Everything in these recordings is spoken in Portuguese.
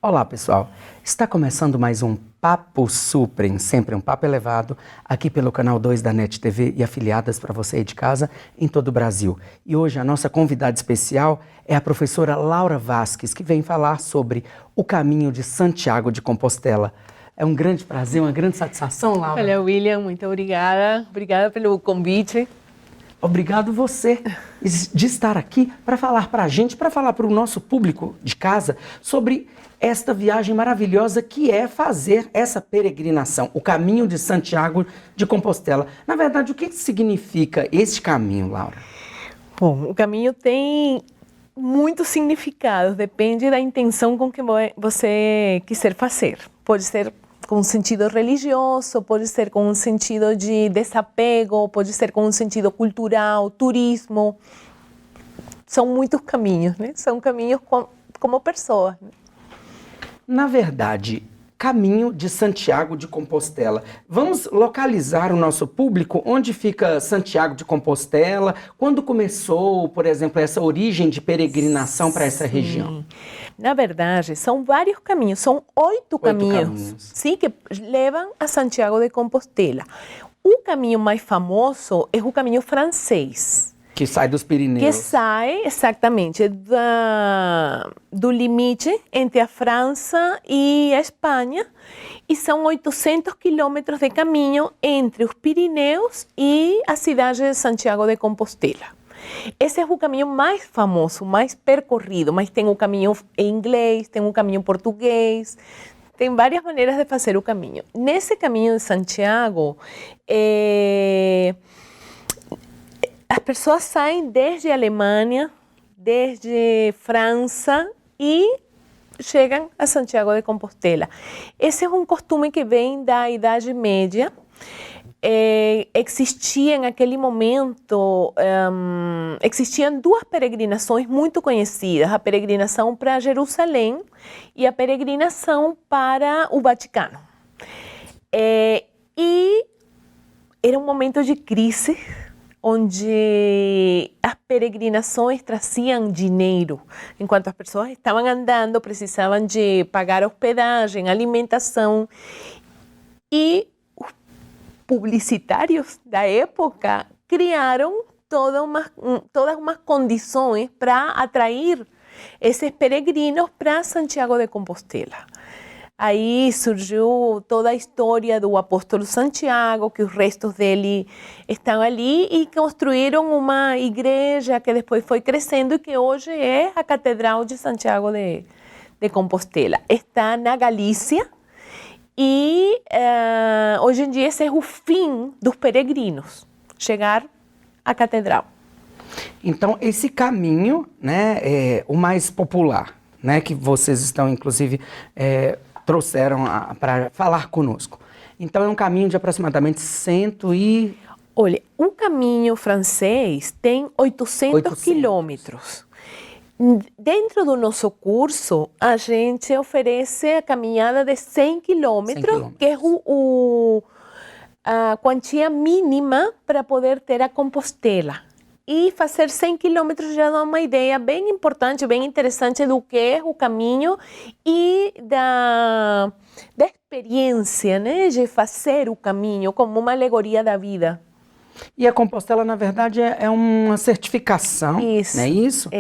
Olá, pessoal. Está começando mais um Papo Suprem, sempre um papo elevado, aqui pelo canal 2 da NET TV e afiliadas para você aí de casa em todo o Brasil. E hoje a nossa convidada especial é a professora Laura Vasques, que vem falar sobre o caminho de Santiago de Compostela. É um grande prazer, uma grande satisfação, Laura. Olha, William, muito obrigada. Obrigada pelo convite. Obrigado você de estar aqui para falar para a gente, para falar para o nosso público de casa sobre esta viagem maravilhosa que é fazer essa peregrinação, o caminho de Santiago de Compostela. Na verdade, o que significa esse caminho, Laura? Bom, o caminho tem muitos significados, depende da intenção com que você quiser fazer. Pode ser com um sentido religioso, pode ser com um sentido de desapego, pode ser com um sentido cultural, turismo. São muitos caminhos, né? São caminhos como pessoas, né? Na verdade, caminho de Santiago de Compostela. Vamos localizar o nosso público onde fica Santiago de Compostela, quando começou, por exemplo, essa origem de peregrinação para essa região? Na verdade, são vários caminhos, são oito caminhos, sim, que levam a Santiago de Compostela. O caminho mais famoso é o caminho francês. Que sai dos Pirineus. Que sai, exatamente, do limite entre a França e a Espanha. E são 800 quilômetros de caminho entre os Pirineus e a cidade de Santiago de Compostela. Esse é o caminho mais famoso, mais percorrido, mas tem o caminho em inglês, tem o caminho português, tem várias maneiras de fazer o caminho. Nesse caminho de Santiago, as pessoas saem desde a Alemanha, desde França e chegam a Santiago de Compostela. Esse é um costume que vem da Idade Média. Existia naquele momento, existiam duas peregrinações muito conhecidas, a peregrinação para Jerusalém e a peregrinação para o Vaticano. E era um momento de crise, onde as peregrinações traziam dinheiro. Enquanto as pessoas estavam andando, precisavam de pagar hospedagem, alimentação. E os publicitários da época criaram todas umas condições para atrair esses peregrinos para Santiago de Compostela. Aí surgiu toda a história do apóstolo Santiago, que os restos dele estão ali, e construíram uma igreja que depois foi crescendo e que hoje é a Catedral de Santiago de Compostela. Está na Galícia e hoje em dia esse é o fim dos peregrinos, chegar à Catedral. Então, esse caminho, né, é o mais popular, né, que vocês estão, inclusive, trouxeram para falar conosco. Então, é um caminho de aproximadamente Olha, o caminho francês tem 800 quilômetros. Dentro do nosso curso, a gente oferece a caminhada de 100 quilômetros, que é a quantia mínima para poder ter a Compostela. E fazer 100 quilômetros já dá uma ideia bem importante, bem interessante do que é o caminho e da experiência, né, de fazer o caminho como uma alegoria da vida. E a Compostela, na verdade, é uma certificação, isso. não é isso?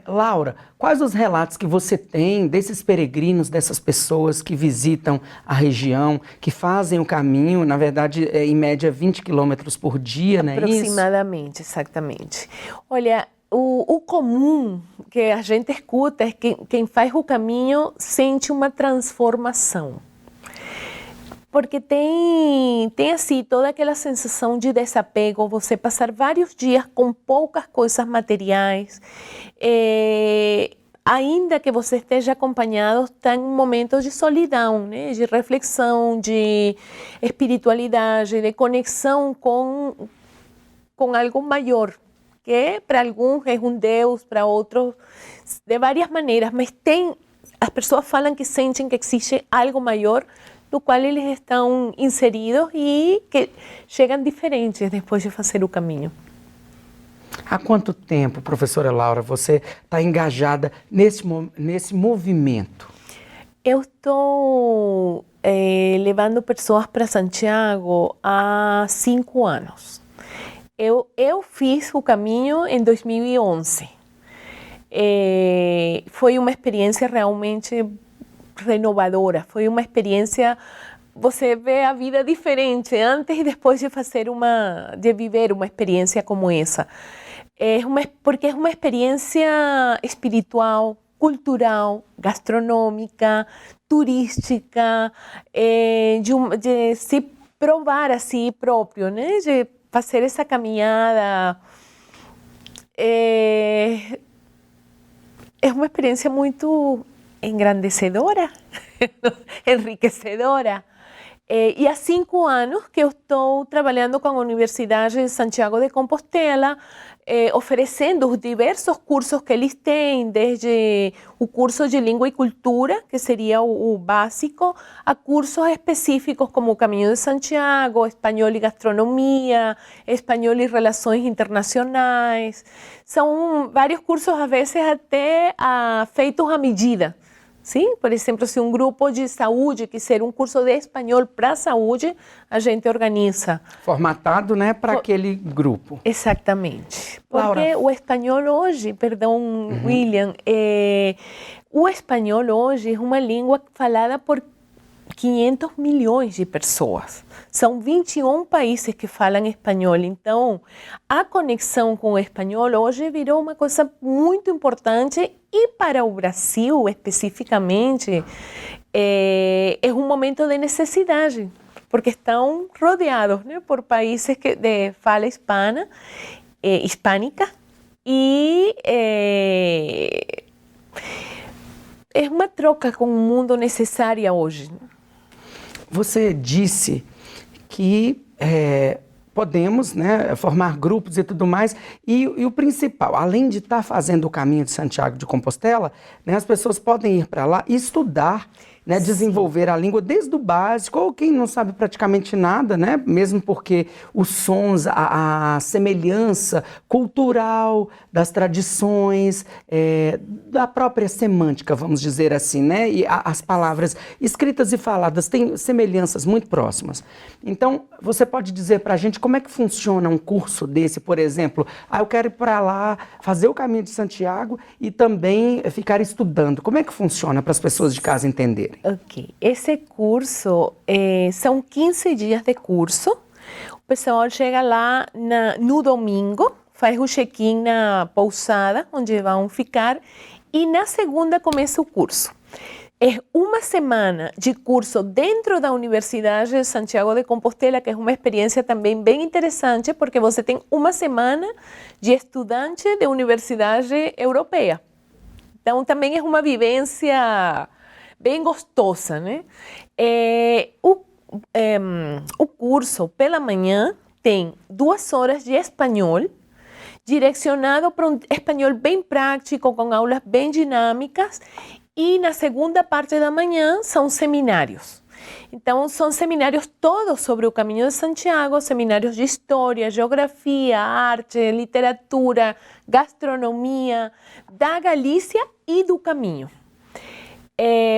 Laura, quais os relatos que você tem desses peregrinos, dessas pessoas que visitam a região, que fazem o caminho, na verdade, em média 20 quilômetros por dia, não é isso? Aproximadamente, exatamente. Olha, o comum que a gente escuta é que quem faz o caminho sente uma transformação. Porque tem assim, toda aquela sensação de desapego, você passar vários dias com poucas coisas materiais, ainda que você esteja acompanhado, está em um momento de solidão, né? De reflexão, de espiritualidade, de conexão com algo maior, que para alguns é um Deus, para outros de várias maneiras, mas as pessoas falam que sentem que existe algo maior no qual eles estão inseridos e que chegam diferentes depois de fazer o caminho. Há quanto tempo, professora Laura, você está engajada nesse movimento? Eu estou levando pessoas para Santiago há 5 anos. Eu fiz o caminho em 2011. Foi uma experiência realmente renovadora. Foi uma experiência, você vê a vida diferente antes e depois de viver uma experiência como essa. Porque é uma experiência espiritual, cultural, gastronômica, turística, de se provar a si próprio, né? De fazer essa caminhada. É uma experiência muito engrandecedora, enriquecedora. E há 5 anos que eu estou trabalhando com a Universidade de Santiago de Compostela, oferecendo os diversos cursos que eles têm, desde o curso de Língua e Cultura, que seria o básico, a cursos específicos como o Caminho de Santiago, Espanhol e Gastronomia, Espanhol e Relações Internacionais. São vários cursos, às vezes até feitos à medida. Sim, por exemplo, se um grupo de saúde quiser um curso de espanhol para saúde, a gente organiza. Formatado, né, para aquele grupo. Exatamente. Porque Laura. o espanhol hoje, perdão, William, o espanhol hoje é uma língua falada por 500 milhões de pessoas. São 21 países que falam espanhol. Então, a conexão com o espanhol hoje virou uma coisa muito importante e para o Brasil, especificamente, é um momento de necessidade, porque estão rodeados, né, por países de fala hispânica e é uma troca com o mundo necessária hoje. Você disse que podemos, né, formar grupos e tudo mais, e o principal, além de estar fazendo o caminho de Santiago de Compostela, né, as pessoas podem ir para lá e estudar, né, desenvolver a língua desde o básico, ou quem não sabe praticamente nada, né, mesmo porque os sons, a semelhança cultural das tradições, da própria semântica, vamos dizer assim, né, e as palavras escritas e faladas têm semelhanças muito próximas. Então, você pode dizer para a gente como é que funciona um curso desse, por exemplo, eu quero ir para lá, fazer o caminho de Santiago e também ficar estudando. Como é que funciona para as pessoas de casa entenderem? Ok, esse curso são 15 dias de curso. O pessoal chega lá no domingo, faz o check-in na pousada onde vão ficar e na segunda começa o curso. É uma semana de curso dentro da Universidade de Santiago de Compostela, que é uma experiência também bem interessante, porque você tem uma semana de estudante de universidade europeia. Então, também é uma vivência bem gostosa, né? O curso, pela manhã, tem 2 horas de espanhol, direcionado para um espanhol bem prático, com aulas bem dinâmicas, e na segunda parte da manhã são seminários. Então, são seminários todos sobre o Caminho de Santiago, seminários de história, geografia, arte, literatura, gastronomia, da Galícia e do caminho.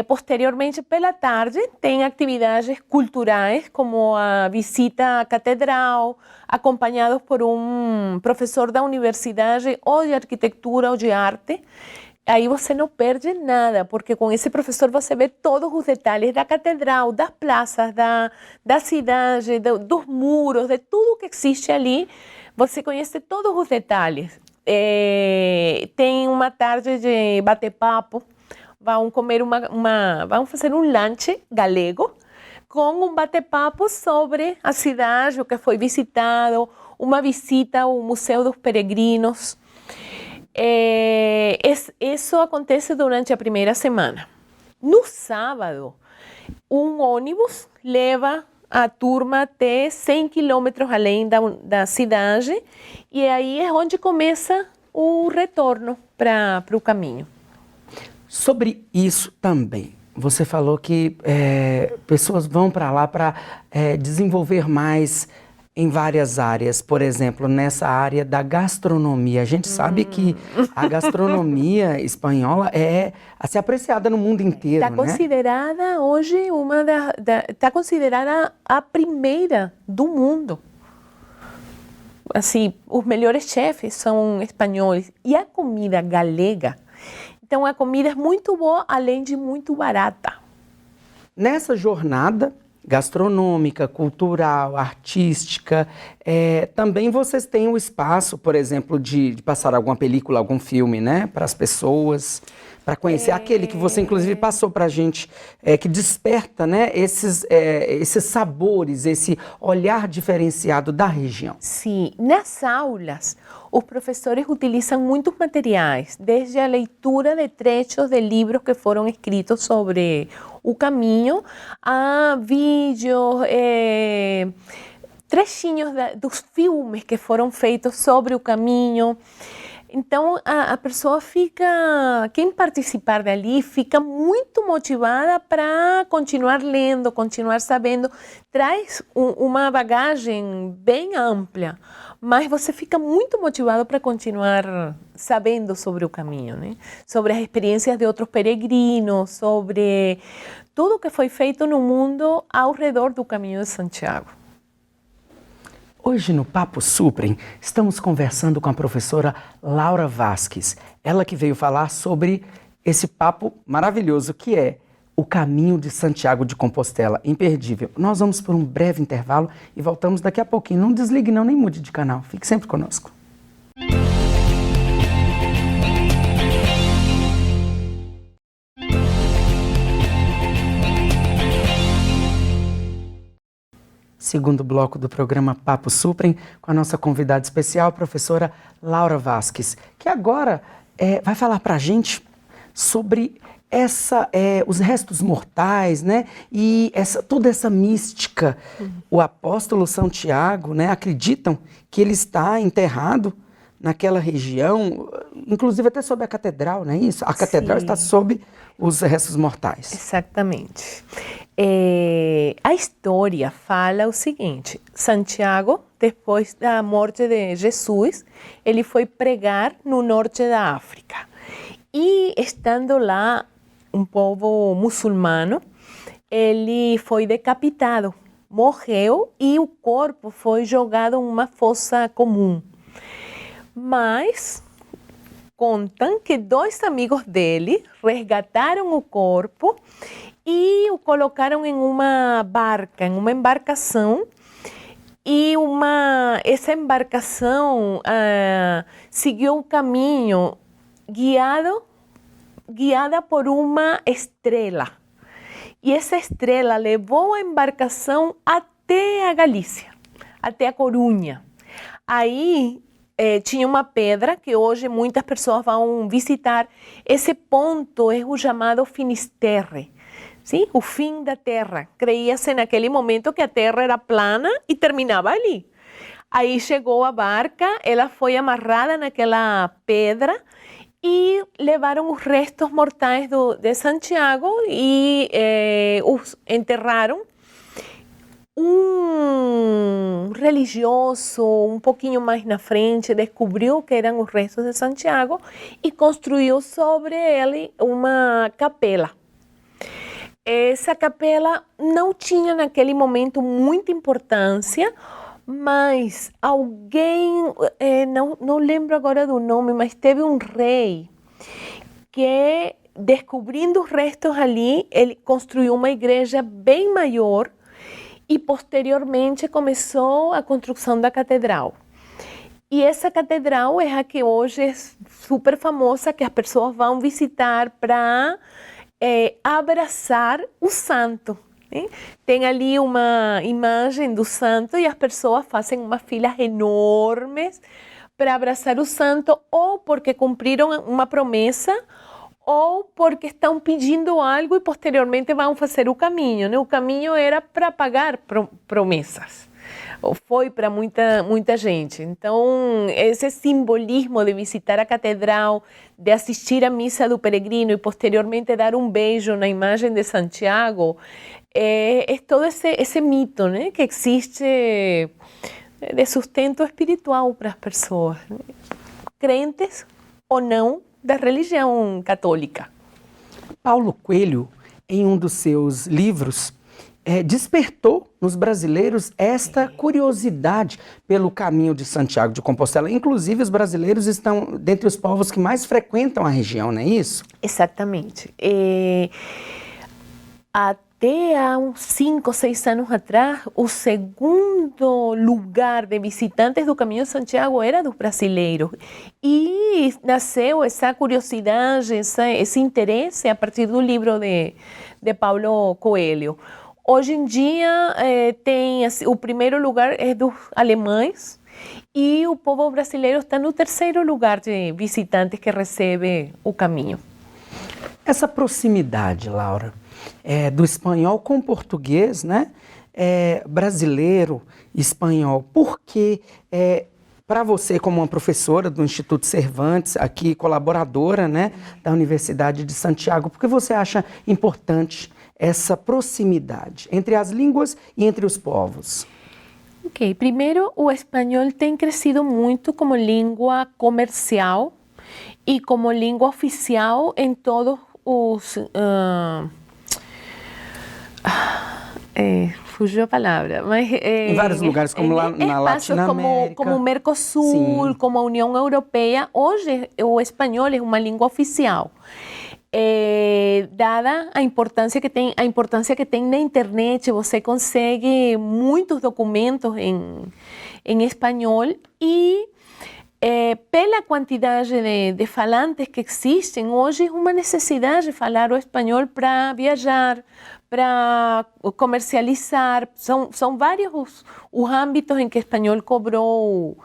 Posteriormente, pela tarde, tem atividades culturais, como a visita à catedral, acompanhados por um professor da universidade, ou de arquitetura ou de arte. Aí você não perde nada, porque com esse professor você vê todos os detalhes da catedral, das praças, da cidade, dos muros, de tudo que existe ali. Você conhece todos os detalhes. Tem uma tarde de bate-papo. Vão comer vão fazer um lanche galego com um bate-papo sobre a cidade, o que foi visitado, uma visita ao Museu dos Peregrinos. Isso acontece durante a primeira semana. No sábado, um ônibus leva a turma até 100 quilômetros além da cidade e aí é onde começa o retorno para o caminho. Sobre isso também, você falou que pessoas vão para lá para desenvolver mais em várias áreas, por exemplo, nessa área da gastronomia. A gente sabe que a gastronomia espanhola é a ser apreciada no mundo inteiro, Está né? considerada hoje está considerada a primeira do mundo. Assim, os melhores chefes são espanhóis. E a comida galega, então a comida é muito boa, além de muito barata. Nessa jornada gastronômica, cultural, artística, também vocês têm o espaço, por exemplo, de passar alguma película, algum filme, né, para as pessoas, para conhecer aquele que você inclusive passou para a gente, que desperta, né, esses sabores, esse olhar diferenciado da região. Sim, nas aulas, os professores utilizam muitos materiais, desde a leitura de trechos de livros que foram escritos sobre o caminho, a vídeos, trechinhos dos filmes que foram feitos sobre o caminho. Então, a pessoa quem participar dali, fica muito motivada para continuar lendo, continuar sabendo. Traz uma bagagem bem ampla, mas você fica muito motivado para continuar sabendo sobre o caminho, né? Sobre as experiências de outros peregrinos, sobre tudo que foi feito no mundo ao redor do Caminho de Santiago. Hoje no Papo Suprem, estamos conversando com a professora Laura Vasques, ela que veio falar sobre esse papo maravilhoso que é o Caminho de Santiago de Compostela, imperdível. Nós vamos por um breve intervalo e voltamos daqui a pouquinho. Não desligue não, nem mude de canal, fique sempre conosco. Segundo bloco do programa Papo Suprem, com a nossa convidada especial, a professora Laura Vasques, que agora vai falar para a gente sobre os restos mortais, né? E toda essa mística. O apóstolo Santiago, né? Acreditam que ele está enterrado naquela região, inclusive até sob a catedral, não é isso? A catedral está sob os restos mortais. Exatamente. A história fala o seguinte: Santiago, depois da morte de Jesus, ele foi pregar no norte da África. E estando lá, um povo muçulmano, ele foi decapitado, morreu e o corpo foi jogado em uma fossa comum. Mas contam que 2 amigos dele resgataram o corpo e o colocaram em uma barca, em uma embarcação, e essa embarcação seguiu o caminho guiada por uma estrela. E essa estrela levou a embarcação até a Galícia, até a Corunha. Aí tinha uma pedra que hoje muitas pessoas vão visitar. Esse ponto é o chamado Finisterre. Sim, o fim da Terra. Creia-se naquele momento que a Terra era plana e terminava ali. Aí chegou a barca, ela foi amarrada naquela pedra e levaram os restos mortais de Santiago e os enterraram. Um religioso, um pouquinho mais na frente, descobriu que eram os restos de Santiago e construiu sobre ele uma capela. Essa capela não tinha naquele momento muita importância, mas alguém, não lembro agora do nome, mas teve um rei que, descobrindo os restos ali, ele construiu uma igreja bem maior e posteriormente começou a construção da catedral. E essa catedral é a que hoje é super famosa, que as pessoas vão visitar para abraçar o santo. Né? Tem ali uma imagem do santo e as pessoas fazem umas filas enormes para abraçar o santo, ou porque cumpriram uma promessa, ou porque estão pedindo algo e posteriormente vão fazer o caminho. Né? O caminho era para pagar promessas, ou foi para muita gente. Então, esse simbolismo de visitar a catedral, de assistir à missa do peregrino e posteriormente dar um beijo na imagem de Santiago, é todo esse mito, né, que existe de sustento espiritual para as pessoas, né? Crentes ou não da religião católica. Paulo Coelho, em um dos seus livros, despertou nos brasileiros esta curiosidade pelo caminho de Santiago de Compostela. Inclusive, os brasileiros estão dentre os povos que mais frequentam a região, não é isso? Exatamente. Até há uns 5 ou 6 anos atrás, o segundo lugar de visitantes do Caminho de Santiago era dos brasileiros. E nasceu essa curiosidade, esse interesse a partir do livro de Paulo Coelho. Hoje em dia, o primeiro lugar é dos alemães e o povo brasileiro está no terceiro lugar de visitantes que recebe o caminho. Essa proximidade, Laura, do espanhol com o português, né? Brasileiro, espanhol, porque para você, como uma professora do Instituto Cervantes, aqui colaboradora, né, da Universidade de Santiago, por que você acha importante essa proximidade entre as línguas e entre os povos? Ok, primeiro, o espanhol tem crescido muito como língua comercial e como língua oficial em todos os... fugiu a palavra, mas... em vários lugares, como lá na Latinoamérica. Como o Mercosul, sim, como a União Europeia. Hoje, o espanhol é uma língua oficial. Dada a importância que tem na internet, você consegue muitos documentos em espanhol e pela quantidade de falantes que existem, hoje é uma necessidade falar o espanhol para viajar, para comercializar. São vários os âmbitos em que o espanhol cobrou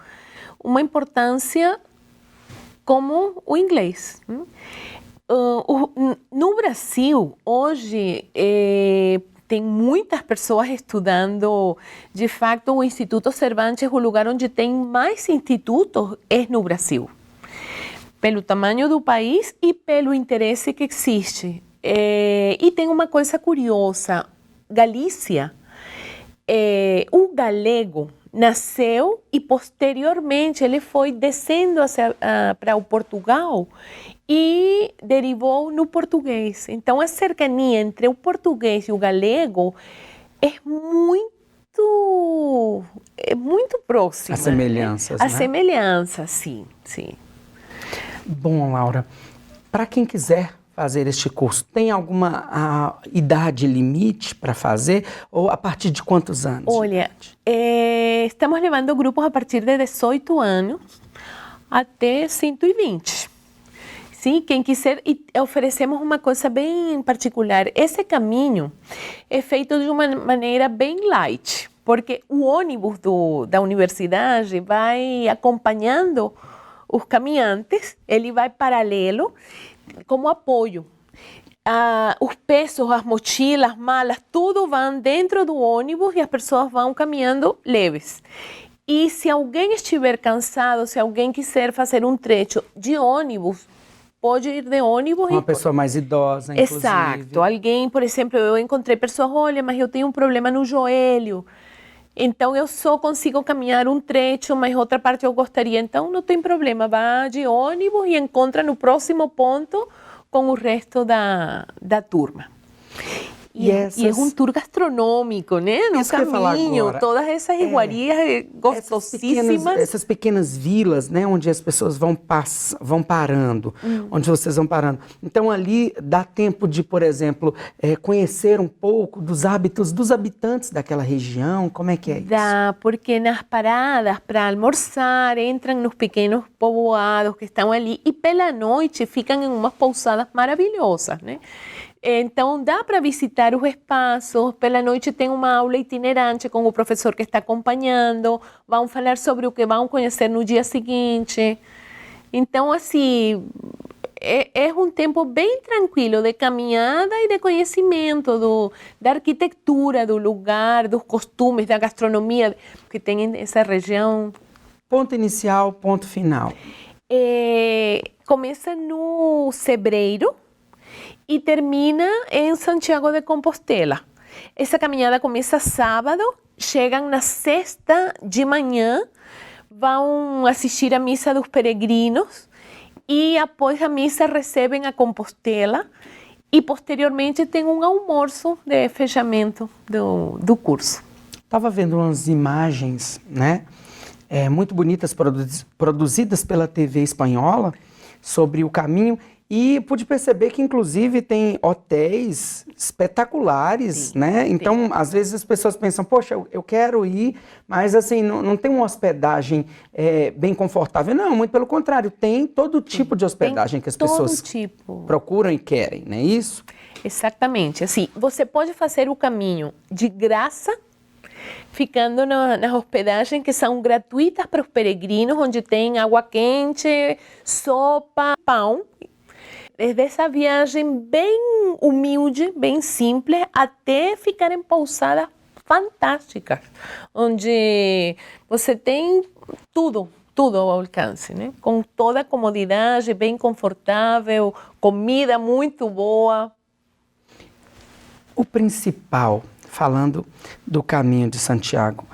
uma importância como o inglês. No Brasil, hoje, tem muitas pessoas estudando. De fato, o Instituto Cervantes, o lugar onde tem mais institutos, é no Brasil. Pelo tamanho do país e pelo interesse que existe. E tem uma coisa curiosa. Galícia, o galego nasceu e posteriormente ele foi descendo para o Portugal e derivou no português. Então a cercania entre o português e o galego é muito próxima. As semelhanças, né? As semelhanças, sim. Bom, Laura, para quem quiser fazer este curso, tem alguma idade limite para fazer ou a partir de quantos anos? Olha, estamos levando grupos a partir de 18 anos até 120. Sim, quem quiser, e oferecemos uma coisa bem particular. Esse caminho é feito de uma maneira bem light, porque o ônibus da universidade vai acompanhando os caminhantes, ele vai paralelo como apoio. Os pesos, as mochilas, malas, tudo vão dentro do ônibus e as pessoas vão caminhando leves. E se alguém estiver cansado, se alguém quiser fazer um trecho de ônibus, pode ir de ônibus. Uma pessoa mais idosa, inclusive. Exato. Alguém, por exemplo, eu encontrei pessoas, olha, mas eu tenho um problema no joelho, então eu só consigo caminhar um trecho, mas outra parte eu gostaria. Então não tem problema, vá de ônibus e encontra no próximo ponto com o resto da turma. E é um tour gastronômico, né? No caminho, todas essas iguarias gostosíssimas. Essas pequenas vilas, né? Onde as pessoas vão parando, onde vocês vão parando. Então ali dá tempo de, por exemplo, conhecer um pouco dos hábitos dos habitantes daquela região. Como é que é isso? Dá, porque nas paradas para almoçar entram nos pequenos povoados que estão ali e pela noite ficam em umas pousadas maravilhosas, né? Então, dá para visitar os espaços. Pela noite tem uma aula itinerante com o professor que está acompanhando. Vão falar sobre o que vão conhecer no dia seguinte. Então, assim, é um tempo bem tranquilo de caminhada e de conhecimento da arquitetura do lugar, dos costumes, da gastronomia que tem nessa região. Ponto inicial, ponto final. Começa no Cebreiro e termina em Santiago de Compostela. Essa caminhada começa sábado, chegam na sexta de manhã, vão assistir a missa dos peregrinos e após a missa recebem a Compostela e posteriormente tem um almoço de fechamento do curso. Estava vendo umas imagens, né, muito bonitas, produzidas pela TV espanhola, sobre o caminho, e pude perceber que, inclusive, tem hotéis espetaculares, sim, né? Então, sim, às vezes as pessoas pensam, poxa, eu quero ir, mas assim, não tem uma hospedagem bem confortável. Não, muito pelo contrário, tem todo tipo de hospedagem que as pessoas procuram e querem, não é isso? Exatamente, assim, você pode fazer o caminho de graça, ficando nas hospedagens que são gratuitas para os peregrinos, onde tem água quente, sopa, pão. Desde essa viagem bem humilde, bem simples, até ficar em pousadas fantásticas, onde você tem tudo ao alcance, né? Com toda a comodidade, bem confortável, comida muito boa. O principal, falando do caminho de Santiago,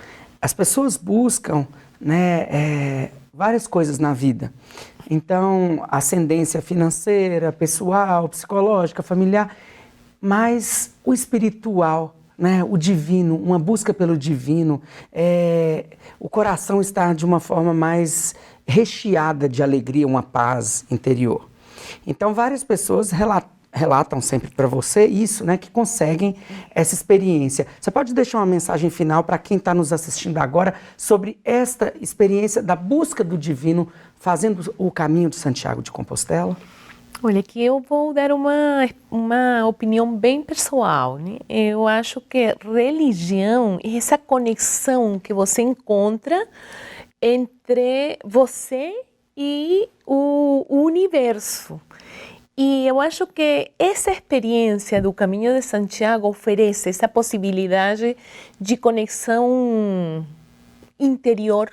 as pessoas buscam, né, várias coisas na vida. Então, ascendência financeira, pessoal, psicológica, familiar, mas o espiritual, né, o divino, uma busca pelo divino, o coração está de uma forma mais recheada de alegria, uma paz interior. Então, várias pessoas relatam sempre para você isso, né, que conseguem essa experiência. Você pode deixar uma mensagem final para quem está nos assistindo agora sobre esta experiência da busca do divino fazendo o caminho de Santiago de Compostela? Olha, aqui eu vou dar uma opinião bem pessoal, né? Eu acho que religião é essa conexão que você encontra entre você e o universo. E eu acho que essa experiência do Caminho de Santiago oferece essa possibilidade de conexão interior,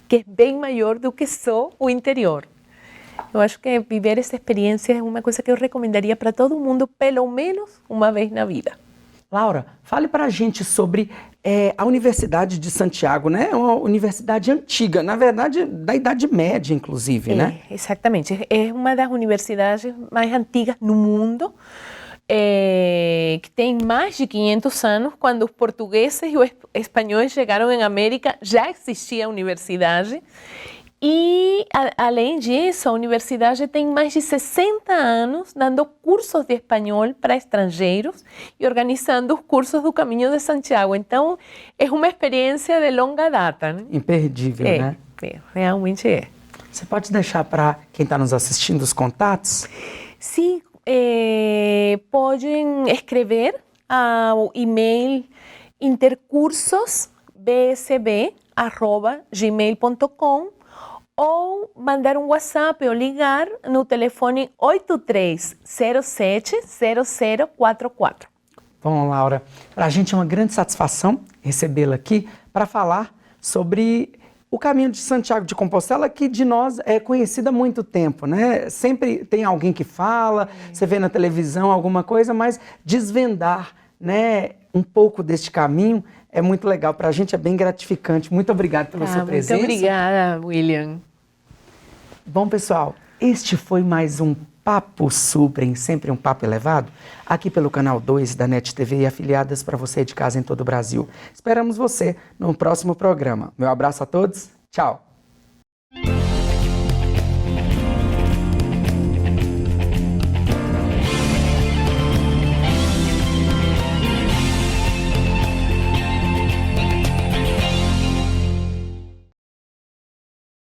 que é bem maior do que só o interior. Eu acho que viver essa experiência é uma coisa que eu recomendaria para todo mundo, pelo menos uma vez na vida. Laura, fale para a gente sobre a Universidade de Santiago, né? É uma universidade antiga, na verdade, da Idade Média, inclusive, né? Exatamente. É uma das universidades mais antigas no mundo, que tem mais de 500 anos. Quando os portugueses e os espanhóis chegaram em América, já existia a universidade. E, além disso, a universidade tem mais de 60 anos dando cursos de espanhol para estrangeiros e organizando os cursos do Caminho de Santiago. Então, é uma experiência de longa data, né? Imperdível, né? Realmente é. Você pode deixar para quem está nos assistindo os contatos? Sim, podem escrever ao e-mail intercursosbsb@gmail.com ou mandar um WhatsApp ou ligar no telefone 83070044. Bom, Laura, para a gente é uma grande satisfação recebê-la aqui para falar sobre o Caminho de Santiago de Compostela, que de nós é conhecido há muito tempo, né? Sempre tem alguém que fala, você vê na televisão alguma coisa, mas desvendar, né, um pouco deste caminho é muito legal. Para a gente é bem gratificante. Muito obrigado pela sua presença. Muito obrigada, William. Bom, pessoal, este foi mais um Papo Suprem, sempre um papo elevado, aqui pelo canal 2 da NET TV e afiliadas para você de casa em todo o Brasil. Esperamos você no próximo programa. Meu abraço a todos. Tchau.